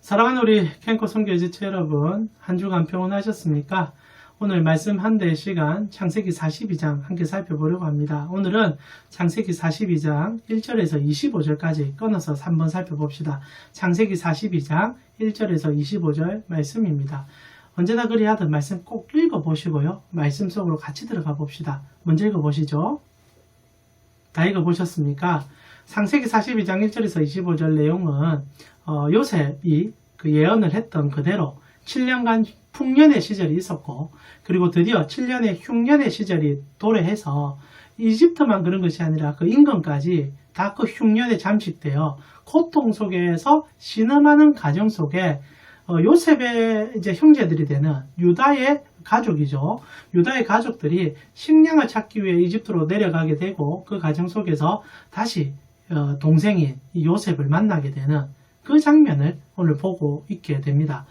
사랑하는 우리 캠코 선교지체 여러분, 한 주간 평온하셨습니까? 오늘 말씀 한 대 시간 창세기 42장 함께 살펴보려고 합니다. 오늘은 창세기 42장 1절에서 25절까지 끊어서 3번 살펴봅시다. 창세기 42장 1절에서 25절 말씀입니다. 언제나 그리하듯 말씀 꼭 읽어보시고요. 말씀 속으로 같이 들어가 봅시다. 먼저 읽어보시죠. 다 읽어보셨습니까? 창세기 42장 1절에서 25절 내용은 요셉이 그 예언을 했던 그대로 7년간 풍년의 시절이 있었고, 그리고 드디어 7년의 흉년의 시절이 도래해서 이집트만 그런 것이 아니라 그 임금까지 다 그 흉년에 잠식되어 고통 속에서 신음하는 가정 속에 요셉의 이제 형제들이 되는 유다의 가족이죠. 유다의 가족들이 식량을 찾기 위해 이집트로 내려가게 되고, 그 가정 속에서 다시 동생인 요셉을 만나게 되는 그 장면을 오늘 보고 있게 됩니다.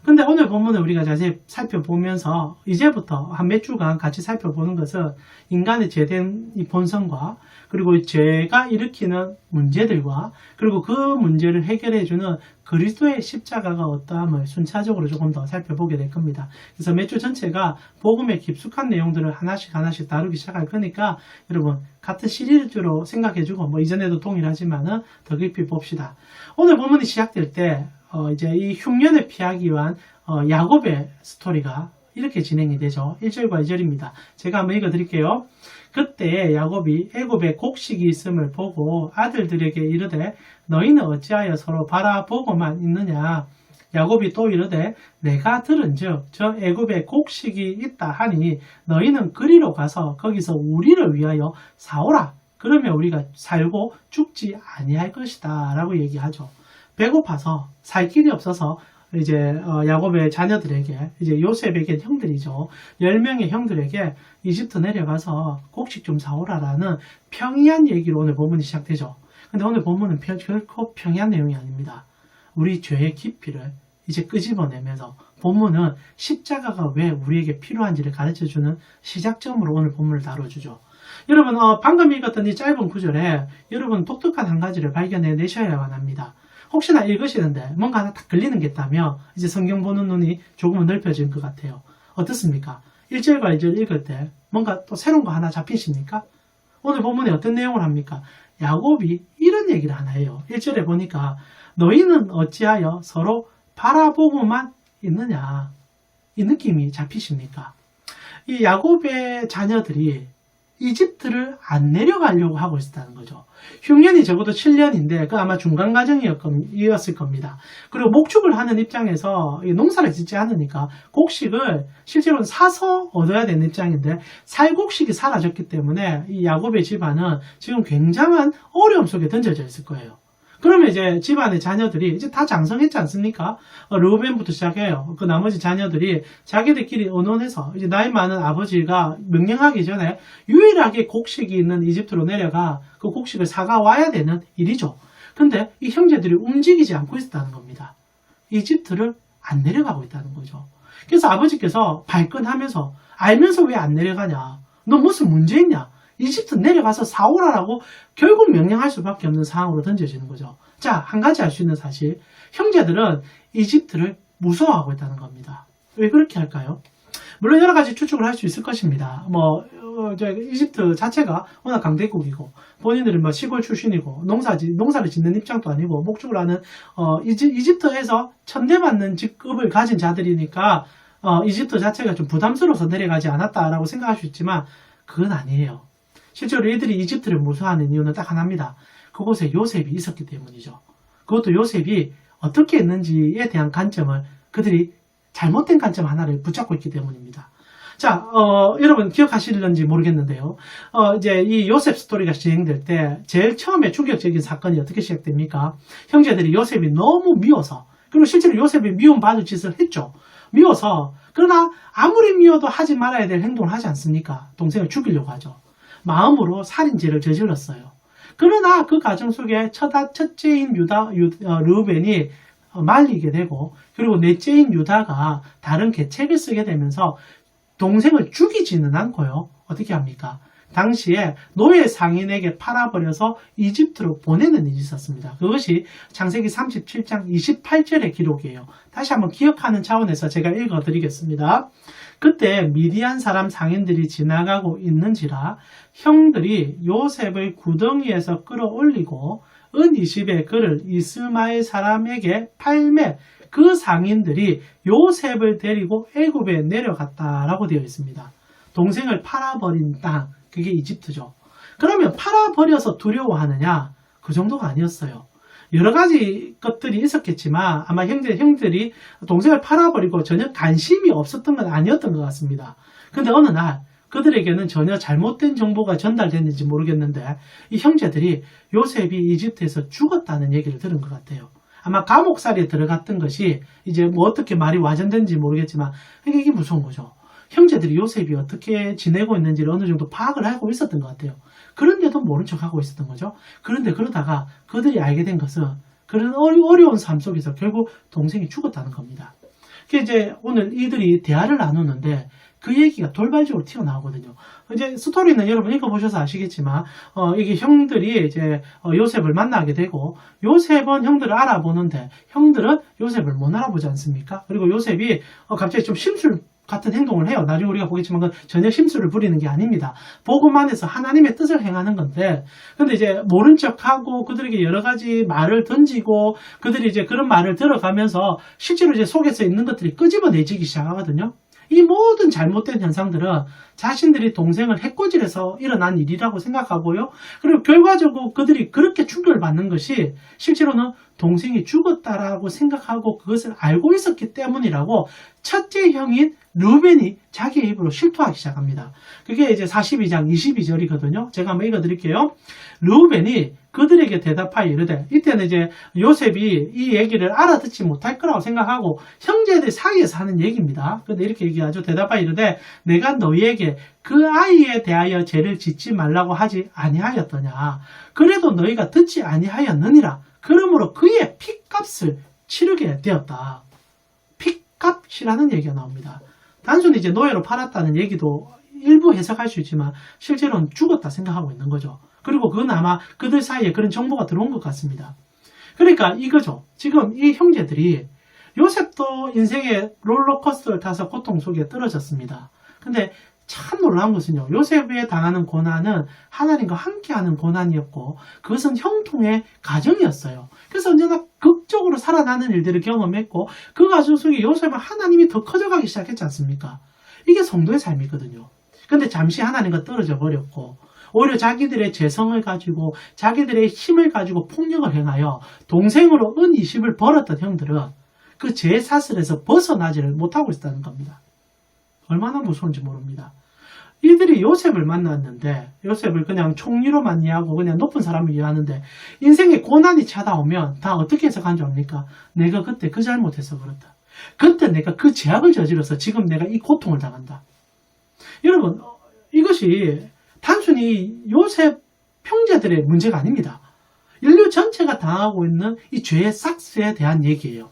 근데 오늘 본문을 우리가 자세히 살펴보면서 이제부터 한 몇 주간 같이 살펴보는 것은 인간의 죄된 이 본성과, 그리고 죄가 일으키는 문제들과, 그리고 그 문제를 해결해주는 그리스도의 십자가가 어떠함을 순차적으로 조금 더 살펴보게 될 겁니다. 그래서 몇 주 전체가 복음의 깊숙한 내용들을 하나씩 다루기 시작할 거니까 여러분 같은 시리즈로 생각해주고, 이전에도 동일하지만은 더 깊이 봅시다. 오늘 본문이 시작될 때 이제 이 흉년을 피하기 위한 야곱의 스토리가 이렇게 진행이 되죠. 1절과 2절입니다. 제가 한번 읽어드릴게요. 그때 야곱이 애굽에 곡식이 있음을 보고 아들들에게 이르되 너희는 어찌하여 서로 바라보고만 있느냐. 야곱이 또 이르되 내가 들은즉 저 애굽에 곡식이 있다 하니 너희는 그리로 가서 거기서 우리를 위하여 사오라. 그러면 우리가 살고 죽지 아니할 것이다 라고 얘기하죠. 배고파서 살 길이 없어서 이제 야곱의 자녀들에게, 이제 요셉에게 형들이죠. 10명의 형들에게 이집트 내려가서 곡식 좀 사오라라는 평이한 얘기로 오늘 본문이 시작되죠. 근데 오늘 본문은 결코 평이한 내용이 아닙니다. 우리 죄의 깊이를 이제 끄집어내면서 본문은 십자가가 왜 우리에게 필요한지를 가르쳐주는 시작점으로 오늘 본문을 다뤄주죠. 여러분 방금 읽었던 이 짧은 구절에 여러분 독특한 한 가지를 발견해내셔야만 합니다. 혹시나 읽으시는데 뭔가 하나 딱 걸리는 게 있다면 이제 성경 보는 눈이 조금은 넓혀진 것 같아요. 어떻습니까? 1절과 2절 읽을 때 뭔가 또 새로운 거 하나 잡히십니까? 오늘 본문에 어떤 내용을 합니까? 야곱이 이런 얘기를 하나 해요. 1절에 보니까 너희는 어찌하여 서로 바라보고만 있느냐. 이 느낌이 잡히십니까? 이 야곱의 자녀들이 이집트를 안 내려가려고 하고 있었다는 거죠. 흉년이 적어도 7년인데 그 아마 중간 과정이었을 겁니다. 그리고 목축을 하는 입장에서 농사를 짓지 않으니까 곡식을 실제로는 사서 얻어야 되는 입장인데 살곡식이 사라졌기 때문에 이 야곱의 집안은 지금 굉장한 어려움 속에 던져져 있을 거예요. 그러면 이제 집안의 자녀들이 이제 다 장성했지 않습니까? 르우벤부터 시작해요. 그 나머지 자녀들이 자기들끼리 의논해서 이제 나이 많은 아버지가 명령하기 전에 유일하게 곡식이 있는 이집트로 내려가 그 곡식을 사가 와야 되는 일이죠. 근데 이 형제들이 움직이지 않고 있었다는 겁니다. 이집트를 안 내려가고 있다는 거죠. 그래서 아버지께서 발끈하면서 알면서 왜 안 내려가냐? 너 무슨 문제 있냐? 이집트 내려가서 사오라라고 결국 명령할 수밖에 없는 상황으로 던져지는 거죠. 자, 한 가지 알 수 있는 사실. 형제들은 이집트를 무서워하고 있다는 겁니다. 왜 그렇게 할까요? 물론 여러 가지 추측을 할 수 있을 것입니다. 이집트 자체가 워낙 강대국이고, 본인들은 시골 출신이고, 농사를 짓는 입장도 아니고, 목축을 하는, 이집트에서 천대받는 직급을 가진 자들이니까, 이집트 자체가 좀 부담스러워서 내려가지 않았다라고 생각할 수 있지만, 그건 아니에요. 실제로 이들이 이집트를 무서워하는 이유는 딱 하나입니다. 그곳에 요셉이 있었기 때문이죠. 그것도 요셉이 어떻게 했는지에 대한 관점을 그들이 잘못된 관점 하나를 붙잡고 있기 때문입니다. 자, 여러분 기억하실런지 모르겠는데요. 이제 이 요셉 스토리가 진행될 때 제일 처음에 충격적인 사건이 어떻게 시작됩니까? 형제들이 요셉이 너무 미워서, 그리고 실제로 요셉이 미움받을 짓을 했죠. 미워서, 그러나 아무리 미워도 하지 말아야 될 행동을 하지 않습니까? 동생을 죽이려고 하죠. 마음으로 살인죄를 저질렀어요. 그러나 그 과정 속에 첫째인 르우벤이 말리게 되고, 그리고 넷째인 유다가 다른 계책을 쓰게 되면서 동생을 죽이지는 않고요. 어떻게 합니까? 당시에 노예 상인에게 팔아버려서 이집트로 보내는 일이 있었습니다. 그것이 창세기 37장 28절의 기록이에요. 다시 한번 기억하는 차원에서 제가 읽어드리겠습니다. 그때 미디안 사람 상인들이 지나가고 있는지라 형들이 요셉을 구덩이에서 끌어올리고 은 20의 그를 이스마엘 사람에게 팔매 그 상인들이 요셉을 데리고 애굽에 내려갔다라고 되어 있습니다. 동생을 팔아버린 땅, 그게 이집트죠. 그러면 팔아버려서 두려워하느냐? 그 정도가 아니었어요. 여러 가지 것들이 있었겠지만 아마 형들이 동생을 팔아버리고 전혀 관심이 없었던 건 아니었던 것 같습니다. 근데 어느 날 그들에게는 전혀 잘못된 정보가 전달됐는지 모르겠는데 이 형제들이 요셉이 이집트에서 죽었다는 얘기를 들은 것 같아요. 아마 감옥살이에 들어갔던 것이 이제 뭐 어떻게 말이 와전된지 모르겠지만 이게 무서운 거죠. 형제들이 요셉이 어떻게 지내고 있는지를 어느 정도 파악을 하고 있었던 것 같아요. 그런데도 모른 척하고 있었던 거죠. 그런데 그러다가 그들이 알게 된 것은 그런 어려운 삶 속에서 결국 동생이 죽었다는 겁니다. 그게 이제 오늘 이들이 대화를 나누는데 그 얘기가 돌발적으로 튀어나오거든요. 이제 스토리는 여러분 읽어보셔서 아시겠지만, 이게 형들이 이제 요셉을 만나게 되고, 요셉은 형들을 알아보는데, 형들은 요셉을 못 알아보지 않습니까? 그리고 요셉이 갑자기 좀 심술 같은 행동을 해요. 나중에 우리가 보겠지만 그건 전혀 심술을 부리는 게 아닙니다. 복음 안에서 하나님의 뜻을 행하는 건데, 근데 이제 모른 척하고 그들에게 여러 가지 말을 던지고, 그들이 이제 그런 말을 들어가면서 실제로 이제 속에서 있는 것들이 끄집어내지기 시작하거든요. 이 모든 잘못된 현상들은 자신들이 동생을 해코지해서 일어난 일이라고 생각하고요. 그리고 결과적으로 그들이 그렇게 충격을 받는 것이 실제로는 동생이 죽었다라고 생각하고 그것을 알고 있었기 때문이라고 첫째 형인 르벤이 자기의 입으로 실토하기 시작합니다. 그게 이제 42장 22절이거든요. 제가 한번 읽어드릴게요. 르벤이 그들에게 대답하여 이르되, 이때는 이제 요셉이 이 얘기를 알아듣지 못할 거라고 생각하고 형제들 사이에서 하는 얘기입니다. 근데 이렇게 얘기하죠. 대답하여 이르되 내가 너희에게 그 아이에 대하여 죄를 짓지 말라고 하지 아니하였더냐. 그래도 너희가 듣지 아니하였느니라. 그러므로 그의 핏값을 치르게 되었다. 핏값이라는 얘기가 나옵니다. 단순히 이제 노예로 팔았다는 얘기도 일부 해석할 수 있지만 실제로는 죽었다 생각하고 있는 거죠. 그리고 그건 아마 그들 사이에 그런 정보가 들어온 것 같습니다. 그러니까 이거죠. 지금 이 형제들이 요셉도 인생의 롤러코스터를 타서 고통 속에 떨어졌습니다. 근데 참 놀라운 것은요. 요셉에 당하는 고난은 하나님과 함께하는 고난이었고 그것은 형통의 가정이었어요. 그래서 언제나 극적으로 살아나는 일들을 경험했고 그 가정 속에 요셉은 하나님이 더 커져가기 시작했지 않습니까? 이게 성도의 삶이거든요. 근데 잠시 하나님과 떨어져 버렸고 오히려 자기들의 재성을 가지고 자기들의 힘을 가지고 폭력을 행하여 동생으로 은 20을 벌었던 형들은 그 죄 사슬에서 벗어나지를 못하고 있다는 겁니다. 얼마나 무서운지 모릅니다. 이들이 요셉을 만났는데 요셉을 그냥 총리로만 이해하고 그냥 높은 사람을 이해하는데 인생에 고난이 찾아오면 다 어떻게 해석하는 줄 압니까? 내가 그때 그 잘못해서 그렇다. 그때 내가 그 죄악을 저질러서 지금 내가 이 고통을 당한다. 여러분 이것이 단순히 요셉 형제들의 문제가 아닙니다. 인류 전체가 당하고 있는 이 죄의 싹스에 대한 얘기예요.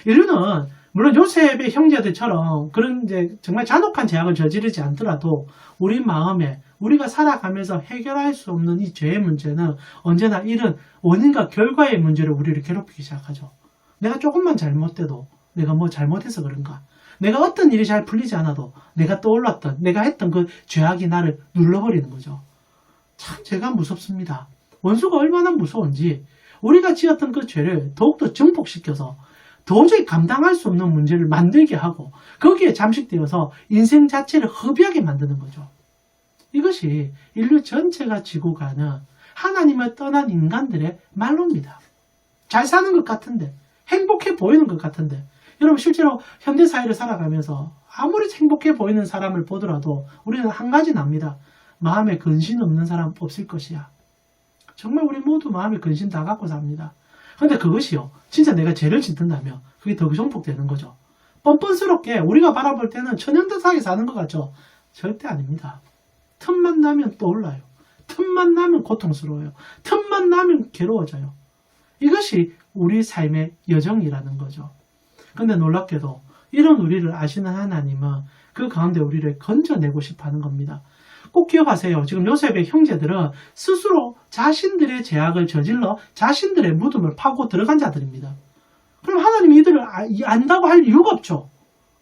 인류는 물론 요셉의 형제들처럼 그런 이제 정말 잔혹한 죄악을 저지르지 않더라도 우리 마음에 우리가 살아가면서 해결할 수 없는 이 죄의 문제는 언제나 이런 원인과 결과의 문제로 우리를 괴롭히기 시작하죠. 내가 조금만 잘못돼도 내가 뭐 잘못해서 그런가? 내가 어떤 일이 잘 풀리지 않아도 내가 떠올랐던 내가 했던 그 죄악이 나를 눌러버리는 거죠. 참 죄가 무섭습니다. 원수가 얼마나 무서운지 우리가 지었던 그 죄를 더욱더 증폭시켜서 도저히 감당할 수 없는 문제를 만들게 하고 거기에 잠식되어서 인생 자체를 허비하게 만드는 거죠. 이것이 인류 전체가 지고 가는 하나님을 떠난 인간들의 말로입니다. 잘 사는 것 같은데 행복해 보이는 것 같은데 여러분 실제로 현대사회를 살아가면서 아무리 행복해 보이는 사람을 보더라도 우리는 한 가지는 압니다. 마음에 근심 없는 사람 없을 것이야. 정말 우리 모두 마음에 근심 다 갖고 삽니다. 근데 그것이요. 진짜 내가 죄를 짓는다면 그게 더 정복되는 거죠. 뻔뻔스럽게 우리가 바라볼 때는 천연덕하게 사는 것 같죠. 절대 아닙니다. 틈만 나면 떠올라요. 틈만 나면 고통스러워요. 틈만 나면 괴로워져요. 이것이 우리 삶의 여정이라는 거죠. 근데 놀랍게도 이런 우리를 아시는 하나님은 그 가운데 우리를 건져내고 싶어 하는 겁니다. 꼭 기억하세요. 지금 요셉의 형제들은 스스로 자신들의 죄악을 저질러 자신들의 무덤을 파고 들어간 자들입니다. 그럼 하나님이 이들을 안다고 할 이유가 없죠.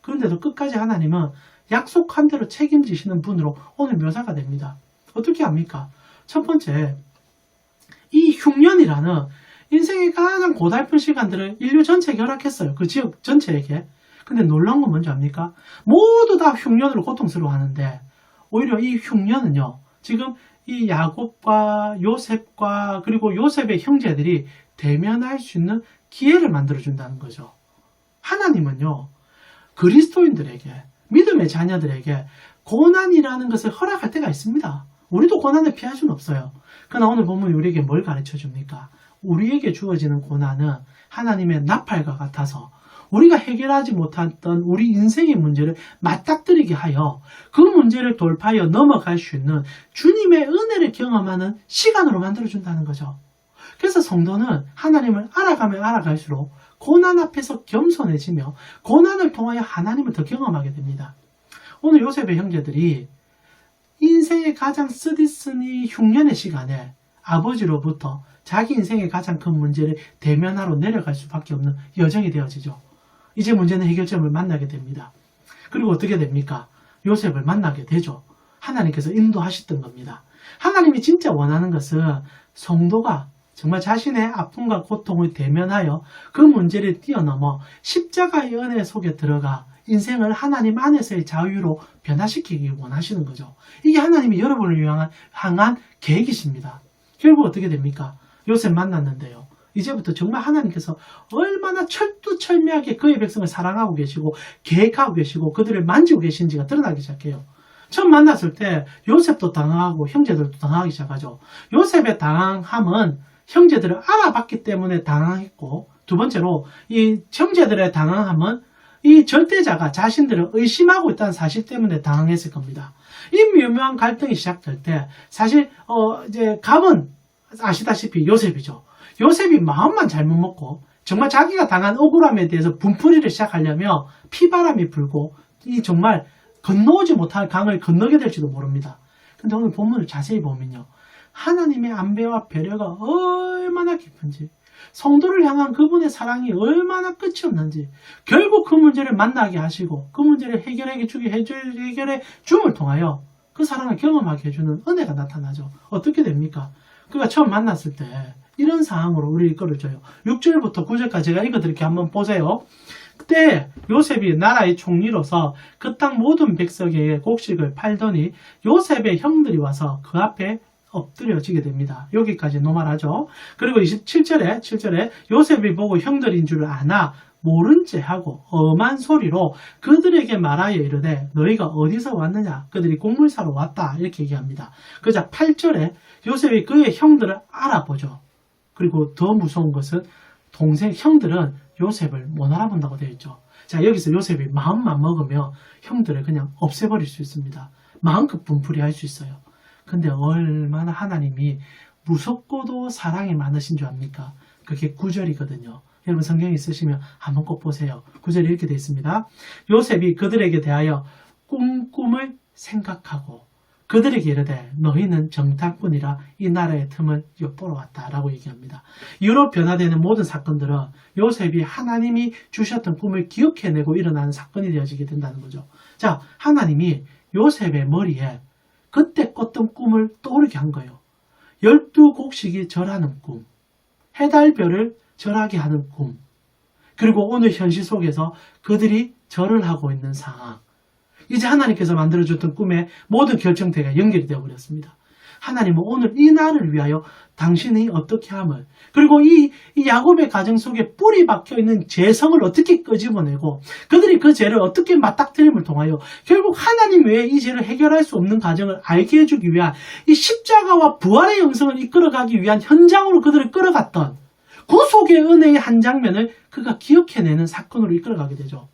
그런데도 끝까지 하나님은 약속한 대로 책임지시는 분으로 오늘 묘사가 됩니다. 어떻게 합니까? 첫 번째, 이 흉년이라는 인생의 가장 고달픈 시간들을 인류 전체에 허락했어요. 그 지역 전체에게. 근데 놀라운 건 뭔지 압니까? 모두 다 흉년으로 고통스러워하는데 오히려 이 흉년은요, 지금 이 야곱과 요셉과 그리고 요셉의 형제들이 대면할 수 있는 기회를 만들어준다는 거죠. 하나님은요, 그리스도인들에게, 믿음의 자녀들에게 고난이라는 것을 허락할 때가 있습니다. 우리도 고난을 피할 수는 없어요. 그러나 오늘 보면 우리에게 뭘 가르쳐 줍니까? 우리에게 주어지는 고난은 하나님의 나팔과 같아서 우리가 해결하지 못했던 우리 인생의 문제를 맞닥뜨리게 하여 그 문제를 돌파하여 넘어갈 수 있는 주님의 은혜를 경험하는 시간으로 만들어준다는 거죠. 그래서 성도는 하나님을 알아가면 알아갈수록 고난 앞에서 겸손해지며 고난을 통하여 하나님을 더 경험하게 됩니다. 오늘 요셉의 형제들이 인생의 가장 쓰디쓰니 흉년의 시간에 아버지로부터 자기 인생의 가장 큰 문제를 대면하러 내려갈 수밖에 없는 여정이 되어지죠. 이제 문제는 해결점을 만나게 됩니다. 그리고 어떻게 됩니까? 요셉을 만나게 되죠. 하나님께서 인도하셨던 겁니다. 하나님이 진짜 원하는 것은 성도가 정말 자신의 아픔과 고통을 대면하여 그 문제를 뛰어넘어 십자가의 은혜 속에 들어가 인생을 하나님 안에서의 자유로 변화시키기 원하시는 거죠. 이게 하나님이 여러분을 향한 계획이십니다. 결국 어떻게 됩니까? 요셉 만났는데요. 이제부터 정말 하나님께서 얼마나 철두철미하게 그의 백성을 사랑하고 계시고 계획하고 계시고 그들을 만지고 계신지가 드러나기 시작해요. 처음 만났을 때 요셉도 당황하고 형제들도 당황하기 시작하죠. 요셉의 당황함은 형제들을 알아봤기 때문에 당황했고, 두 번째로 이 형제들의 당황함은 이 절대자가 자신들을 의심하고 있다는 사실 때문에 당황했을 겁니다. 이 미묘한 갈등이 시작될 때 사실 이제 감은 아시다시피 요셉이죠. 요셉이 마음만 잘못 먹고 정말 자기가 당한 억울함에 대해서 분풀이를 시작하려면 피바람이 불고 이 정말 건너오지 못할 강을 건너게 될지도 모릅니다. 근데 오늘 본문을 자세히 보면요, 하나님의 안배와 배려가 얼마나 깊은지, 성도를 향한 그분의 사랑이 얼마나 끝이 없는지, 결국 그 문제를 만나게 하시고 그 문제를 해결해 줌을 통하여 그 사랑을 경험하게 해주는 은혜가 나타나죠. 어떻게 됩니까? 그가 처음 만났을 때 이런 상황으로 우리를 이끌어줘요. 6절부터 9절까지 제가 읽어드릴게요. 한번 보세요. 그때 요셉이 나라의 총리로서 그 땅 모든 백성에게 곡식을 팔더니 요셉의 형들이 와서 그 앞에 엎드려지게 됩니다. 여기까지 노말하죠. 그리고 7절에 요셉이 보고 형들인 줄 아나 모른 채 하고 엄한 소리로 그들에게 말하여 이르되 너희가 어디서 왔느냐? 그들이 곡물 사러 왔다. 이렇게 얘기합니다. 그러자 8절에 요셉이 그의 형들을 알아보죠. 그리고 더 무서운 것은 형들은 요셉을 못 알아본다고 되어 있죠. 자, 여기서 요셉이 마음만 먹으면 형들을 그냥 없애버릴 수 있습니다. 마음껏 분풀이할 수 있어요. 근데 얼마나 하나님이 무섭고도 사랑이 많으신 줄 압니까? 그게 9절이거든요. 여러분 성경 있으시면 한번 꼭 보세요. 9절이 이렇게 되어 있습니다. 요셉이 그들에게 대하여 꿈을 생각하고 그들에게 이르되 너희는 정탐꾼이라 이 나라의 틈을 엿보러 왔다 라고 얘기합니다. 이후로 변화되는 모든 사건들은 요셉이 하나님이 주셨던 꿈을 기억해내고 일어나는 사건이 되어지게 된다는 거죠. 자, 하나님이 요셉의 머리에 그때 꿨던 꿈을 떠오르게 한 거예요. 12곡식이 절하는 꿈, 해달별을 절하게 하는 꿈, 그리고 오늘 현실 속에서 그들이 절을 하고 있는 상황. 이제 하나님께서 만들어줬던 꿈의 모든 결정대가 연결이 되어버렸습니다. 하나님은 오늘 이 날을 위하여 당신이 어떻게 함을, 그리고 이 야곱의 가정 속에 뿌리 박혀있는 죄성을 어떻게 끄집어내고 그들이 그 죄를 어떻게 맞닥뜨림을 통하여 결국 하나님 외에 이 죄를 해결할 수 없는 과정을 알게 해주기 위한 이 십자가와 부활의 영성을 이끌어가기 위한 현장으로 그들을 끌어갔던 그 속의 은혜의 한 장면을 그가 기억해내는 사건으로 이끌어가게 되죠.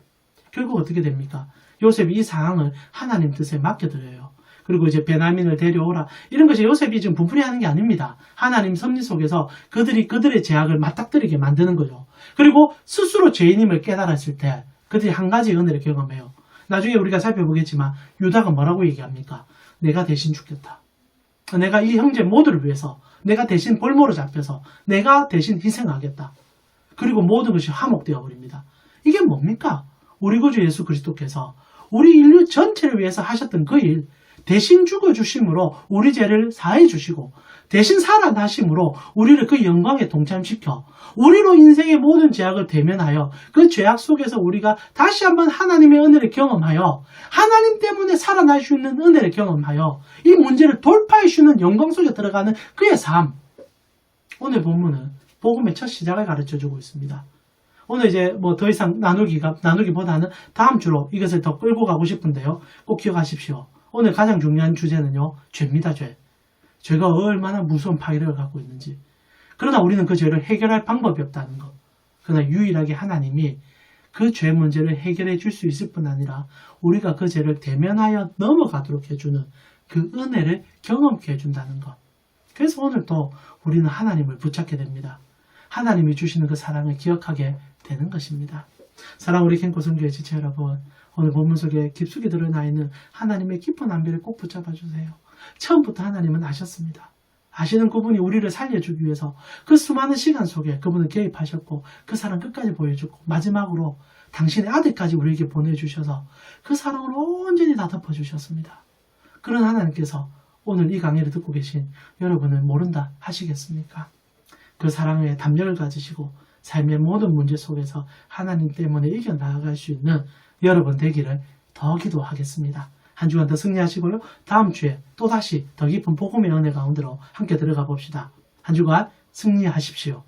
결국 어떻게 됩니까? 요셉이 이 상황을 하나님 뜻에 맡겨드려요. 그리고 이제 베냐민을 데려오라. 이런 것이 요셉이 지금 분풀이하는 게 아닙니다. 하나님 섭리 속에서 그들의 죄악을 맞닥뜨리게 만드는 거죠. 그리고 스스로 죄인임을 깨달았을 때 그들이 한 가지 은혜를 경험해요. 나중에 우리가 살펴보겠지만 유다가 뭐라고 얘기합니까? 내가 대신 죽겠다. 내가 이 형제 모두를 위해서 내가 대신 볼모로 잡혀서 내가 대신 희생하겠다. 그리고 모든 것이 화목되어 버립니다. 이게 뭡니까? 우리 구주 예수 그리스도께서 우리 인류 전체를 위해서 하셨던 그 일, 대신 죽어주심으로 우리 죄를 사해 주시고 대신 살아나심으로 우리를 그 영광에 동참시켜 우리로 인생의 모든 죄악을 대면하여 그 죄악 속에서 우리가 다시 한번 하나님의 은혜를 경험하여 하나님 때문에 살아날 수 있는 은혜를 경험하여 이 문제를 돌파해 주는 영광 속에 들어가는 그의 삶. 오늘 본문은 복음의 첫 시작을 가르쳐주고 있습니다. 오늘 이제 뭐 더 이상 나누기보다는 다음 주로 이것을 더 끌고 가고 싶은데요. 꼭 기억하십시오. 오늘 가장 중요한 주제는요. 죄입니다. 죄. 죄가 얼마나 무서운 파괴력을 갖고 있는지. 그러나 우리는 그 죄를 해결할 방법이 없다는 것. 그러나 유일하게 하나님이 그 죄 문제를 해결해 줄 수 있을 뿐 아니라 우리가 그 죄를 대면하여 넘어가도록 해주는 그 은혜를 경험케 해준다는 것. 그래서 오늘도 우리는 하나님을 붙잡게 됩니다. 하나님이 주시는 그 사랑을 기억하게 되는 것입니다. 사랑 우리 캠코 선교회 지체 여러분, 오늘 본문 속에 깊숙이 드러나 있는 하나님의 깊은 안배를 꼭 붙잡아 주세요. 처음부터 하나님은 아셨습니다. 아시는 그분이 우리를 살려주기 위해서 그 수많은 시간 속에 그분은 개입하셨고 그 사랑 끝까지 보여주고 마지막으로 당신의 아들까지 우리에게 보내주셔서 그 사랑을 온전히 다 덮어주셨습니다. 그런 하나님께서 오늘 이 강의를 듣고 계신 여러분을 모른다 하시겠습니까? 그 사랑의 담력을 가지시고 삶의 모든 문제 속에서 하나님 때문에 이겨나갈 수 있는 여러분 되기를 더 기도하겠습니다. 한 주간 더 승리하시고요. 다음 주에 또다시 더 깊은 복음의 은혜 가운데로 함께 들어가 봅시다. 한 주간 승리하십시오.